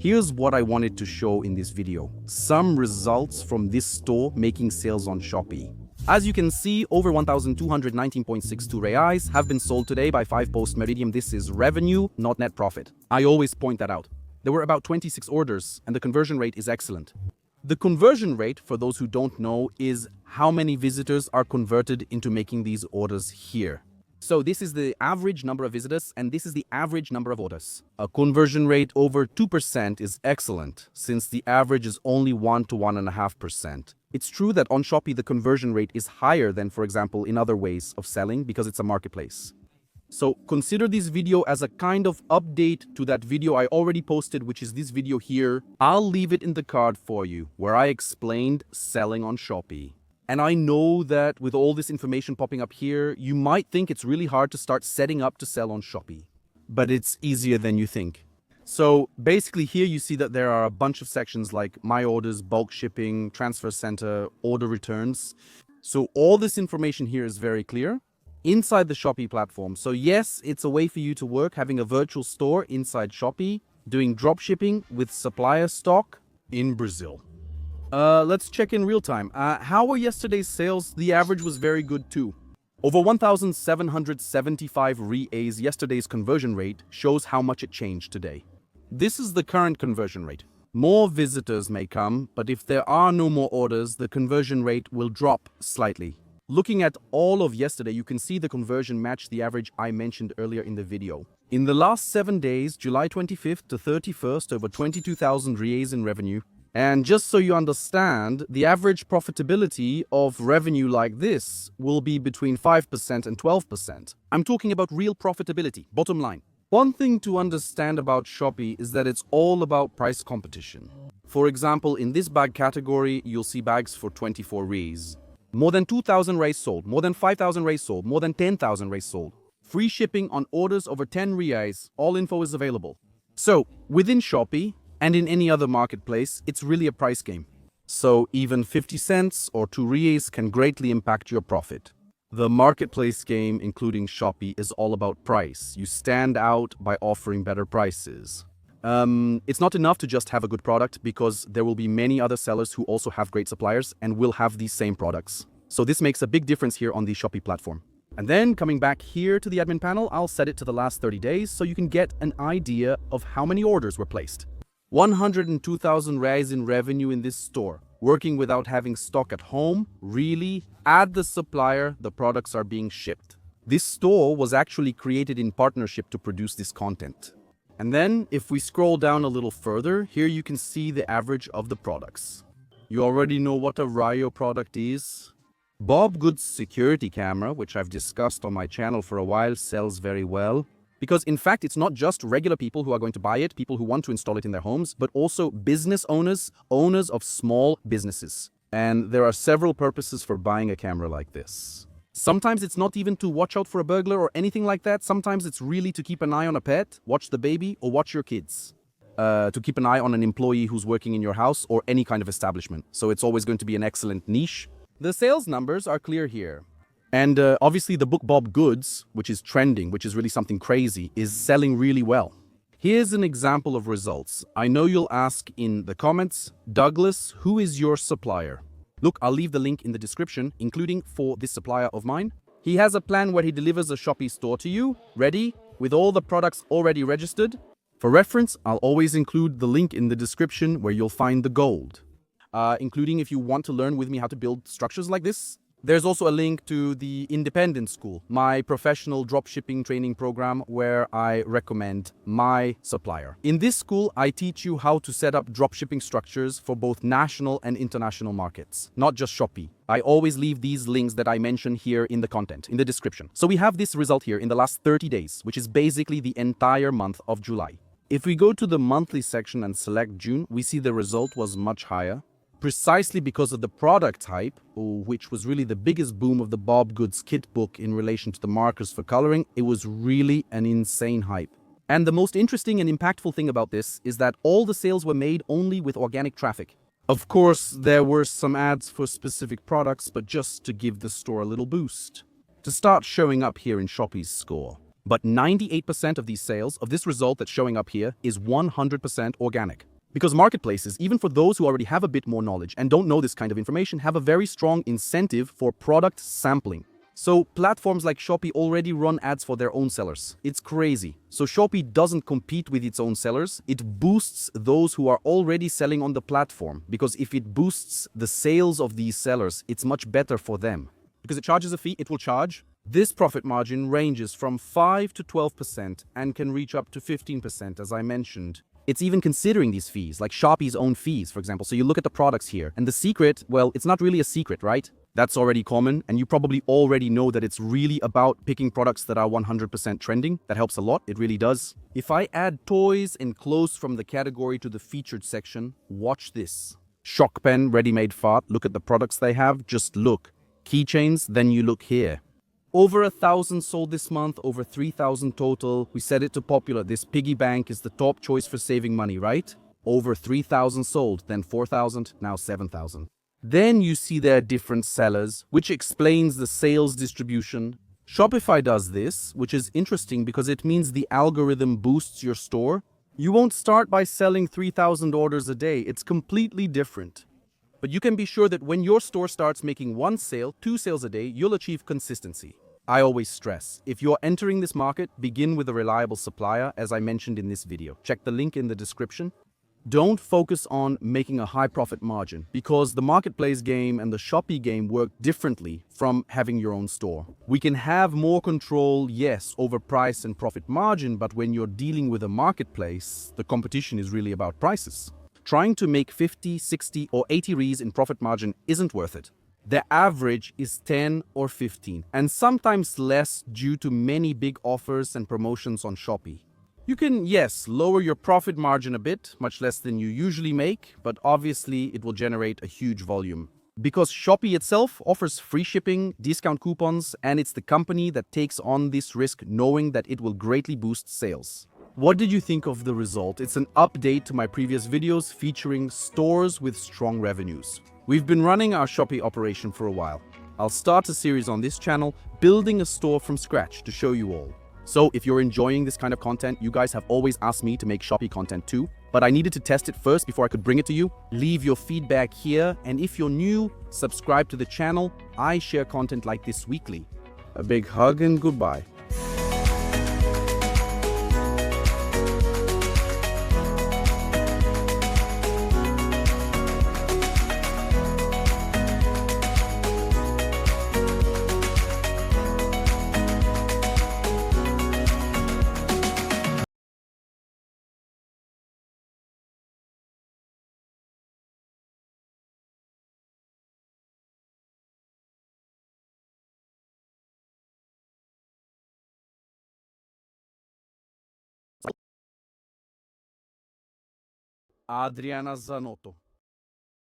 Here's what I wanted to show in this video. Some results from this store making sales on Shopee. As you can see, over 1,219.62 reais have been sold today by 5 post Meridian. This is revenue, not net profit. I always point that out. There were about 26 orders and the conversion rate is excellent. The conversion rate, for those who don't know, is how many visitors are converted into making these orders here. So this is the average number of visitors and this is the average number of orders. A conversion rate over 2% is excellent, since the average is only 1 to 1.5%. It's true that on Shopee the conversion rate is higher than, for example, in other ways of selling because it's a marketplace. So consider this video as a kind of update to that video I already posted, which is this video here. I'll leave it in the card for you, where I explained selling on Shopee. And I know that with all this information popping up here, you might think it's really hard to start setting up to sell on Shopee. But it's easier than you think. So basically here you see that there are a bunch of sections like My Orders, Bulk Shipping, Transfer Center, Order Returns. So all this information here is very clear inside the Shopee platform. So yes, it's a way for you to work, having a virtual store inside Shopee, doing dropshipping with supplier stock in Brazil. Let's check in real time. How were yesterday's sales? The average was very good too. Over 1,775 reais, yesterday's conversion rate shows how much it changed today. This is the current conversion rate. More visitors may come, but if there are no more orders, the conversion rate will drop slightly. Looking at all of yesterday, you can see the conversion matched the average I mentioned earlier in the video. In the last 7 days, July 25th to 31st, over 22,000 reais in revenue. And just so you understand, the average profitability of revenue like this will be between 5% and 12%. I'm talking about real profitability, bottom line. One thing to understand about Shopee is that it's all about price competition. For example, in this bag category, you'll see bags for 24 reais. More than 2,000 reais sold, more than 5,000 reais sold, more than 10,000 reais sold. Free shipping on orders over 10 reais. All info is available. So, within Shopee, and in any other marketplace, it's really a price game. So even 50 cents or 2 reais can greatly impact your profit. The marketplace game, including Shopee, is all about price. You stand out by offering better prices. It's not enough to just have a good product, because there will be many other sellers who also have great suppliers and will have these same products. So this makes a big difference here on the Shopee platform. And then coming back here to the admin panel, I'll set it to the last 30 days so you can get an idea of how many orders were placed. 102,000 reais in revenue in this store. Working without having stock at home, really? Add the supplier, the products are being shipped. This store was actually created in partnership to produce this content. And then, if we scroll down a little further, here you can see the average of the products. You already know what a Rayo product is. Bob Goods security camera, which I've discussed on my channel for a while, sells very well. Because in fact, it's not just regular people who are going to buy it, people who want to install it in their homes, but also business owners, owners of small businesses. And there are several purposes for buying a camera like this. Sometimes it's not even to watch out for a burglar or anything like that. Sometimes it's really to keep an eye on a pet, watch the baby, or watch your kids. To keep an eye on an employee who's working in your house or any kind of establishment. So it's always going to be an excellent niche. The sales numbers are clear here. And obviously the book Bob Goods, which is trending, which is really something crazy, is selling really well. Here's an example of results. I know you'll ask in the comments, Douglas, who is your supplier? Look, I'll leave the link in the description, including for this supplier of mine. He has a plan where he delivers a Shopee store to you, ready, with all the products already registered. For reference, I'll always include the link in the description where you'll find the gold. Including if you want to learn with me how to build structures like this. There's also a link to the Independent School, my professional dropshipping training program where I recommend my supplier. In this school, I teach you how to set up dropshipping structures for both national and international markets, not just Shopee. I always leave these links that I mention here in the content, in the description. So we have this result here in the last 30 days, which is basically the entire month of July. If we go to the monthly section and select June, we see the result was much higher. Precisely because of the product hype, which was really the biggest boom of the Bob Goods kit book in relation to the markers for coloring. It was really an insane hype. And the most interesting and impactful thing about this is that all the sales were made only with organic traffic. Of course, there were some ads for specific products, but just to give the store a little boost, to start showing up here in Shopee's score. But 98% of these sales, of this result that's showing up here, is 100% organic. Because marketplaces, even for those who already have a bit more knowledge and don't know this kind of information, have a very strong incentive for product sampling. So platforms like Shopee already run ads for their own sellers. It's crazy. So Shopee doesn't compete with its own sellers, it boosts those who are already selling on the platform. Because if it boosts the sales of these sellers, it's much better for them. Because it charges a fee, it will charge. This profit margin ranges from 5 to 12% and can reach up to 15%, as I mentioned. It's even considering these fees, like Shopee's own fees, for example. So you look at the products here, and the secret, well, it's not really a secret, right? That's already common, and you probably already know that it's really about picking products that are 100% trending. That helps a lot, it really does. If I add toys and clothes from the category to the featured section, watch this. Shock pen, ready-made fart, look at the products they have, just look. Keychains, then you look here. Over 1,000 sold this month, over 3,000 total. We set it to popular. This piggy bank is the top choice for saving money, right? Over 3,000 sold, then 4,000, now 7,000. Then you see their different sellers, which explains the sales distribution. Shopify does this, which is interesting because it means the algorithm boosts your store. You won't start by selling 3,000 orders a day. It's completely different. But you can be sure that when your store starts making 1 sale, 2 sales a day, you'll achieve consistency. I always stress, if you're entering this market, begin with a reliable supplier, as I mentioned in this video. Check the link in the description. Don't focus on making a high profit margin, because the marketplace game and the Shopee game work differently from having your own store. We can have more control, yes, over price and profit margin, but when you're dealing with a marketplace, the competition is really about prices. Trying to make 50, 60, or 80 reais in profit margin isn't worth it. The average is 10 or 15, and sometimes less due to many big offers and promotions on Shopee. You can, yes, lower your profit margin a bit, much less than you usually make, but obviously it will generate a huge volume. Because Shopee itself offers free shipping, discount coupons, and it's the company that takes on this risk knowing that it will greatly boost sales. What did you think of the result? It's an update to my previous videos featuring stores with strong revenues. We've been running our Shopee operation for a while. I'll start a series on this channel, building a store from scratch to show you all. So if you're enjoying this kind of content, you guys have always asked me to make Shopee content too, but I needed to test it first before I could bring it to you. Leave your feedback here, and if you're new, subscribe to the channel. I share content like this weekly. A big hug and goodbye. Adriana Zanotto.